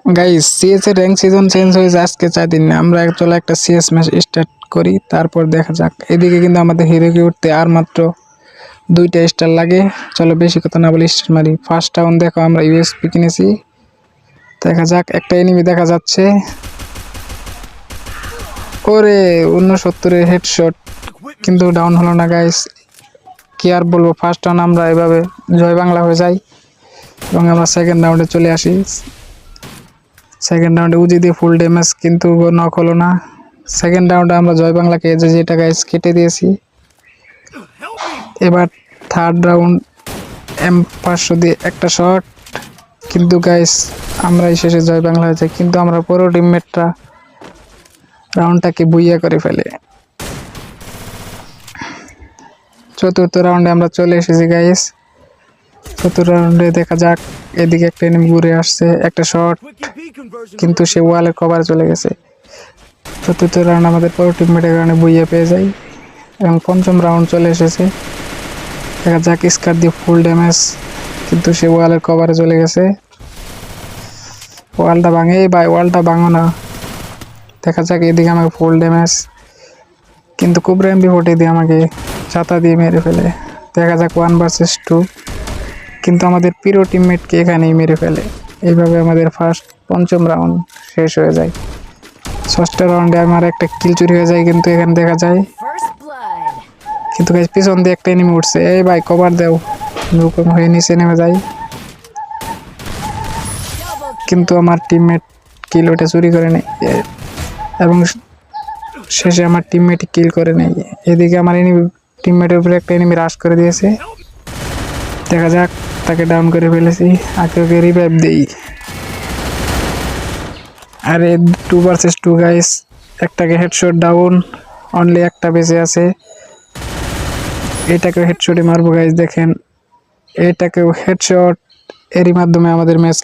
Guys CS এর rank season change হয়েছে আজকে 4 দিন। আমরা চলো একটা সিএস ম্যাচ স্টার্ট করি, তারপর দেখা যাক। এদিকে কিন্তু আমাদের হিরোকে উঠতে আর মাত্র 2টা স্টার লাগে। চলো বেশি কথা না বলে স্টার মারি। ফার্স্ট রাউন্ড দেখো আমরা ইউএসপি কিনেছি। দেখা যাক, একটা এনিমি দেখা যাচ্ছে। ওরে 69-এর হেডশট, কিন্তু ডাউন হলো না গাইস। কি আর বলবো, ফার্স্ট রাউন্ড আমরা এভাবে জয় বাংলা হয়ে যাই এবং আমরা সেকেন্ড রাউন্ডে চলে আসি। সেকেন্ড রাউন্ডে উজি দিয়ে ফুল ড্যামেজ, কিন্তু নক হলো না। সেকেন্ড রাউন্ডে আমরা জয় বাংলাকে যেটা গাইস কেটে দিয়েছি। এবার থার্ড রাউন্ড M500 দিয়ে একটা শট, কিন্তু গাইস আমরা শেষে জয় বাংলা হয়েছে, কিন্তু আমরা পুরো টিমমেটরা রাউন্ডটাকে বুইয়া করে ফেলে। চতুর্থ রাউন্ডে আমরা চলে এসেছি গাইস। চতুর্থ রাউন্ডে দেখা যাক, এদিকে একটা এনিমি ঘুরে আসছে, একটা শট, কিন্তু সে ওয়ালের কভারে চলে গেছে। চতুর্থ রাউন্ড আমাদের পুরো টিমমেটের কারণে বুইয়া পেয়ে যাই এবং পঞ্চম রাউন্ড চলে এসেছে। দেখা যাক, স্কার দিয়ে ফুল ড্যামেজ, কিন্তু সে ওয়ালের কভারে চলে গেছে। ওয়ালটা ভাঙে ভাই, ওয়ালটা ভাঙো না। দেখা যাক, এদিকে আমাকে ফুল ড্যামেজ, কিন্তু কোবরা MP40 দিয়ে আমাকে ছাতা দিয়ে মেরে ফেলে। দেখা যাক 1 vs 2, কিন্তু আমাদের প্রিয় টিমমেটকে এখানেই মেরে ফেলে। এইভাবে আমাদের পঞ্চম রাউন্ড শেষ হয়ে যায়। ষষ্ঠ রাউন্ডে আমার একটা কিল চুরি হয়ে যায়, কিন্তু এখানে দেখা যায়, কিন্তু পিছন দিয়ে একটা এনিমি উঠছে। এই ভাই কভার দেও, হুকুম হয়ে নিচে নেমে যায়, কিন্তু আমার টিমমেট কিল ওটা চুরি করে নেয় এবং শেষে আমার টিমমেট কিল করে নেয়। এদিকে আমার টিমমেটের উপরে একটা এনিমি রাশ করে দিয়েছে। দেখা যাক, তাকে ডাউন করে ফেলেছি। আগে ওকে রিভাইভ দেই। আরে 2 vs 2 গাইস, একটাকে হেডশট ডাউন, অনলি একটা বেঁচে আছে। এটাকে হেডশটে মারবো গাইস, দেখেন এটাকেও হেডশট। এরই মাধ্যমে আমাদের ম্যাচ